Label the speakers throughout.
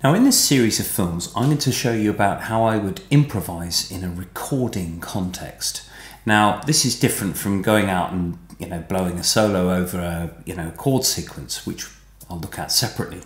Speaker 1: Now in this series of films, I'm going to show you about how I would improvise in a recording context. Now this is different from going out and blowing a solo over a chord sequence, which I'll look at separately.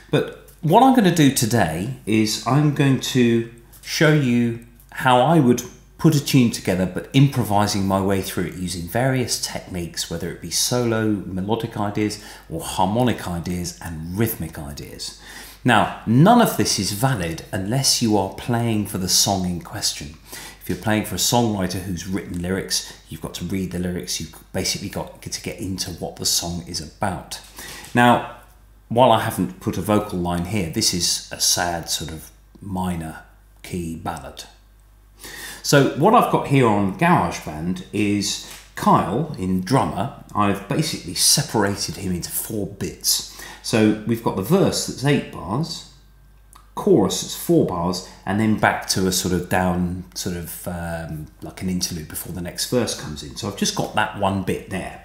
Speaker 1: But what I'm going to do today is I'm going to show you how I would put a tune together, but improvising my way through it using various techniques, whether it be solo, melodic ideas, or harmonic ideas and rhythmic ideas. Now, none of this is valid unless you are playing for the song in question. If you're playing for a songwriter who's written lyrics, you've got to read the lyrics, you've basically got to get into what the song is about. Now, while I haven't put a vocal line here, this is a sad sort of minor key ballad. So what I've got here on GarageBand is Kyle in drummer. I've basically separated him into 4 bits. So we've got the verse that's 8 bars, chorus that's 4 bars, and then back to a sort of down, like an interlude before the next verse comes in. So I've just got that 1 bit there.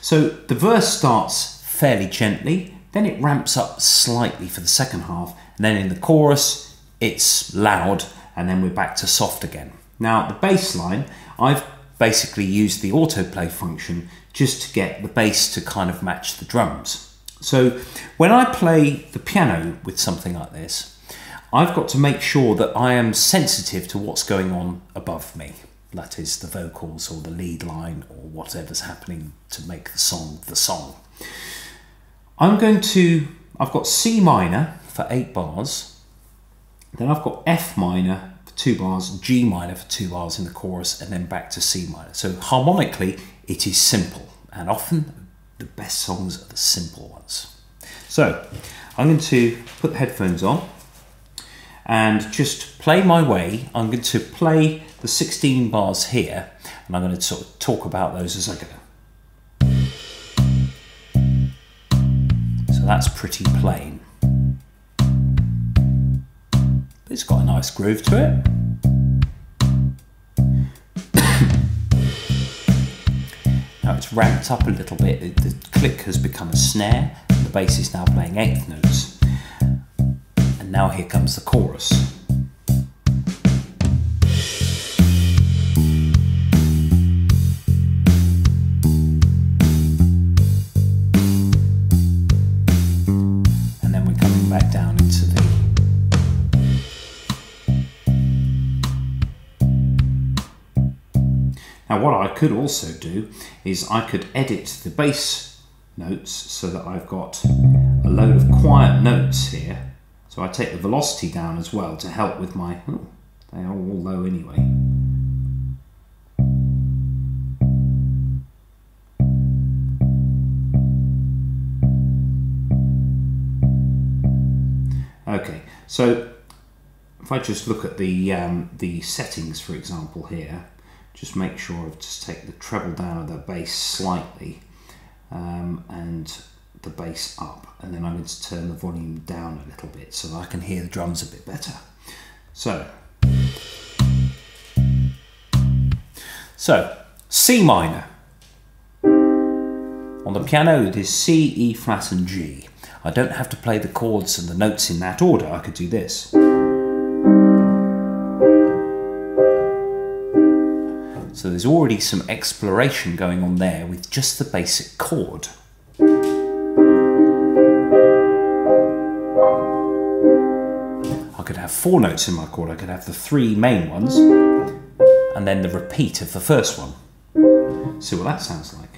Speaker 1: So the verse starts fairly gently, then it ramps up slightly for the second half, and then in the chorus it's loud, and then we're back to soft again. Now the bass line, I've basically used the autoplay function just to get the bass to kind of match the drums. So when I play the piano with something like this, I've got to make sure that I am sensitive to what's going on above me. That is the vocals or the lead line or whatever's happening to make the song the song. I've got C minor for 8 bars, then I've got F minor for 2 bars, G minor for 2 bars in the chorus, and then back to C minor. So harmonically, it is simple, and often the best songs are the simple ones. So I'm going to put the headphones on and just play my way. I'm going to play the 16 bars here, and I'm going to sort of talk about those as I go. So that's pretty plain. But it's got a nice groove to it. Now it's ramped up a little bit, the click has become a snare, and the bass is now playing 8th notes. And now here comes the chorus. And then we're coming back down into the... Now what I could also do is I could edit the bass notes so that I've got a load of quiet notes here. So I take the velocity down as well to help with my... Oh, they are all low anyway. Okay, so if I just look at the settings, for example, here, just make sure I just take the treble down of the bass slightly and the bass up, and then I'm going to turn the volume down a little bit so that I can hear the drums a bit better. So C minor. On the piano it is C, E flat and G. I don't have to play the chords and the notes in that order. I could do this. So there's already some exploration going on there with just the basic chord. I could have 4 notes in my chord. I could have the 3 main ones and then the repeat of the first one. See what that sounds like.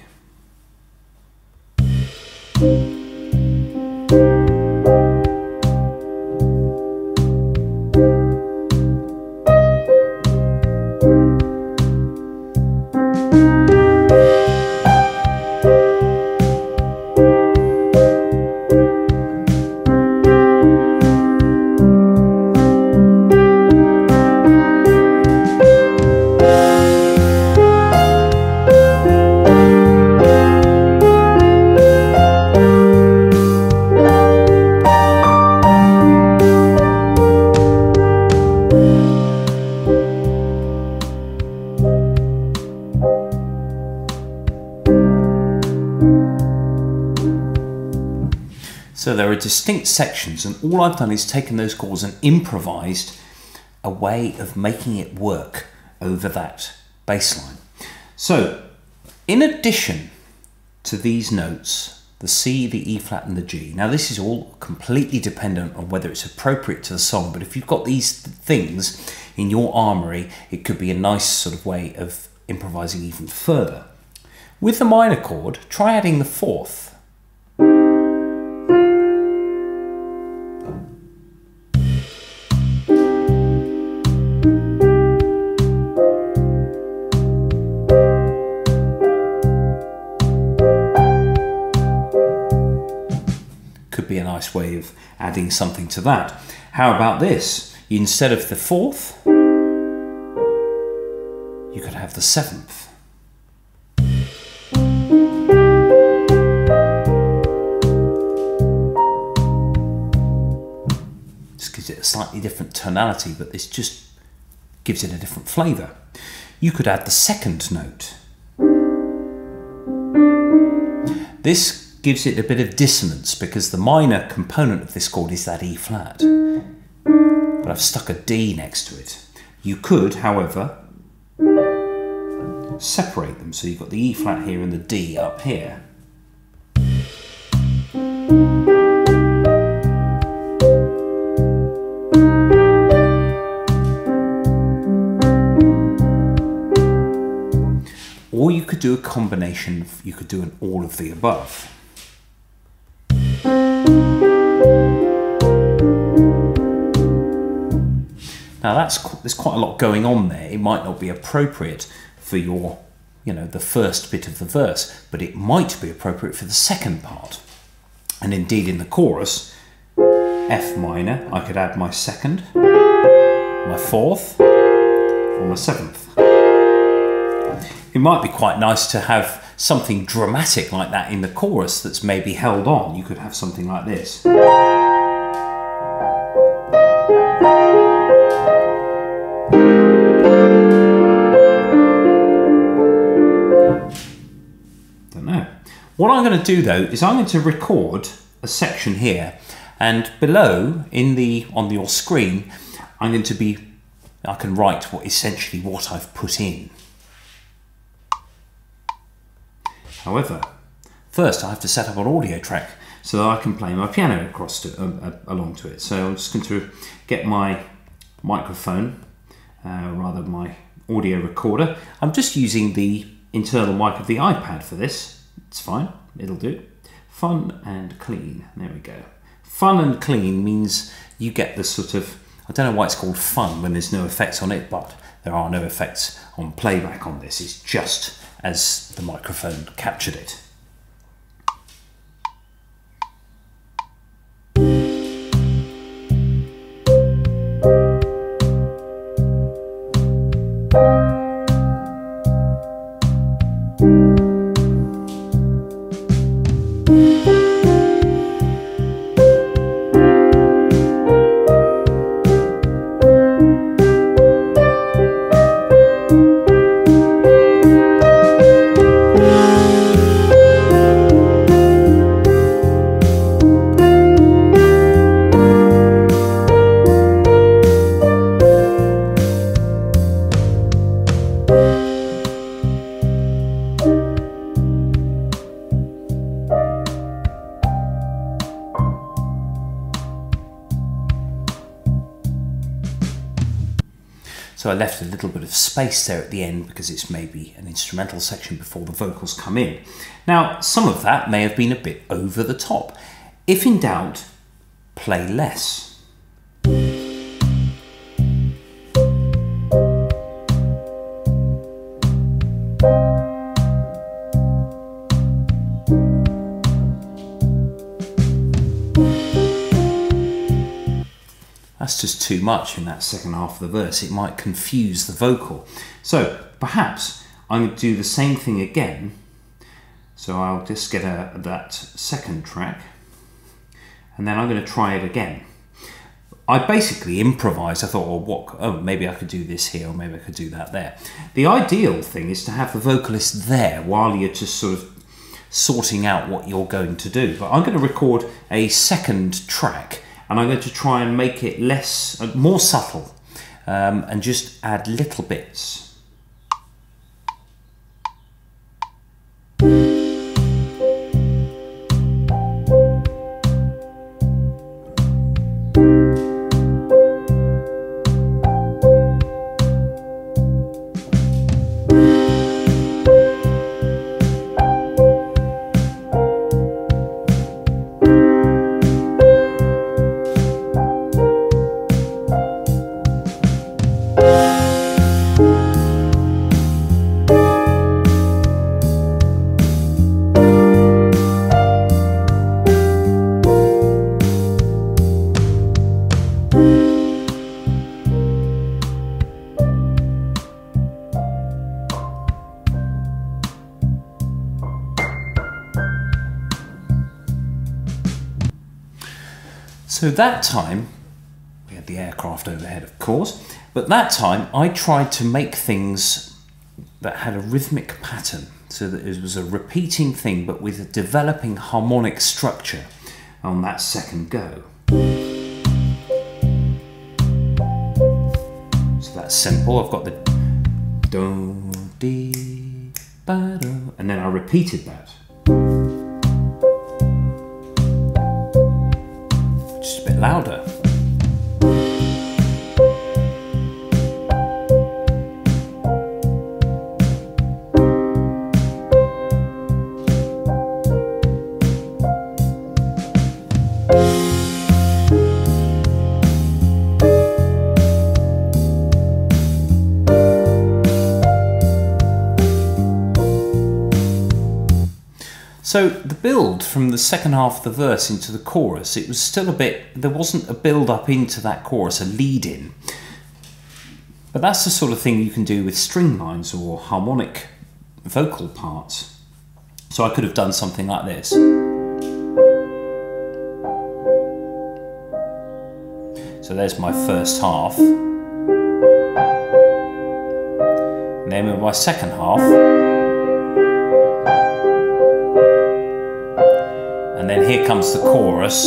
Speaker 1: So there are distinct sections, and all I've done is taken those chords and improvised a way of making it work over that bass line. So in addition to these notes, the C, the E flat and the G, now this is all completely dependent on whether it's appropriate to the song, but if you've got these things in your armoury, it could be a nice sort of way of improvising even further. With the minor chord, try adding the fourth. Could be a nice way of adding something to that. How about this? Instead of the fourth, you could have the seventh. Just gives it a slightly different tonality, but this just gives it a different flavour. You could add the second note. This gives it a bit of dissonance because the minor component of this chord is that E flat, but I've stuck a D next to it. You could, however, separate them, so you've got the E flat here and the D up here. Or you could do a combination, you could do an all of the above. Now there's quite a lot going on there. It might not be appropriate for your, the first bit of the verse, but it might be appropriate for the second part. And indeed in the chorus, F minor, I could add my second, my fourth, or my seventh. It might be quite nice to have something dramatic like that in the chorus that's maybe held on. You could have something like this. Don't know. What I'm going to do though is I'm going to record a section here, and below on your screen I can write essentially what I've put in. However, first I have to set up an audio track so that I can play my piano along to it. So I'm just going to get my microphone, rather my audio recorder. I'm just using the internal mic of the iPad for this. It's fine, it'll do. Fun and clean, there we go. Fun and clean means you get the sort of, I don't know why it's called fun when there's no effects on it, but there are no effects on playback on this. It's just as the microphone captured it. So I left a little bit of space there at the end because it's maybe an instrumental section before the vocals come in. Now, some of that may have been a bit over the top. If in doubt, play less. That's just too much in that second half of the verse. It might confuse the vocal. So perhaps I'm going to do the same thing again. So I'll just get that second track and then I'm going to try it again. I basically improvised. I thought, oh, maybe I could do this here or maybe I could do that there. The ideal thing is to have the vocalist there while you're just sort of sorting out what you're going to do. But I'm going to record a second track, and I'm going to try and make it more subtle, and just add little bits. So that time, we had the aircraft overhead of course, but that time I tried to make things that had a rhythmic pattern, so that it was a repeating thing but with a developing harmonic structure on that second go. So that's simple. I've got the do, dee, ba, do, and then I repeated that. Just a bit louder. So the build from the second half of the verse into the chorus, it was still a bit, there wasn't a build up into that chorus, a lead in. But that's the sort of thing you can do with string lines or harmonic vocal parts. So I could have done something like this. So there's my first half. And then with my second half, and then here comes the chorus.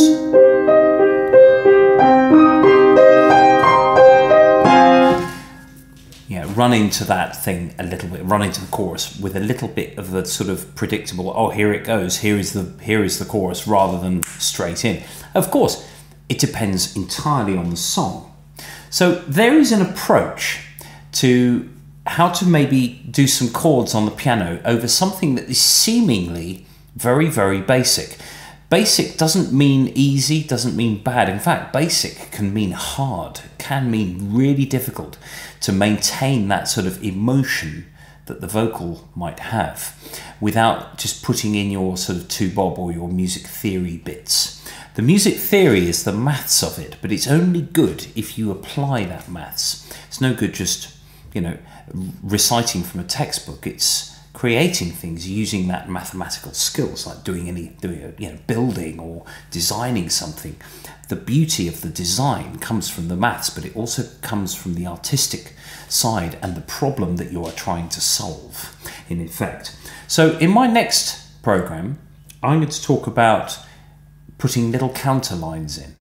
Speaker 1: Yeah, run into that thing a little bit, run into the chorus with a little bit of the sort of predictable, oh, here it goes, here is the chorus, rather than straight in. Of course, it depends entirely on the song. So there is an approach to how to maybe do some chords on the piano over something that is seemingly very, very basic. Basic doesn't mean easy, doesn't mean bad. In fact, basic can mean hard, can mean really difficult to maintain that sort of emotion that the vocal might have without just putting in your sort of two-bob or your music theory bits. The music theory is the maths of it, but it's only good if you apply that maths. It's no good just, you know, reciting from a textbook. It's creating things using that mathematical skills, like building or designing something. The beauty of the design comes from the maths, but it also comes from the artistic side and the problem that you are trying to solve, in effect. So in my next program, I'm going to talk about putting little counter lines in.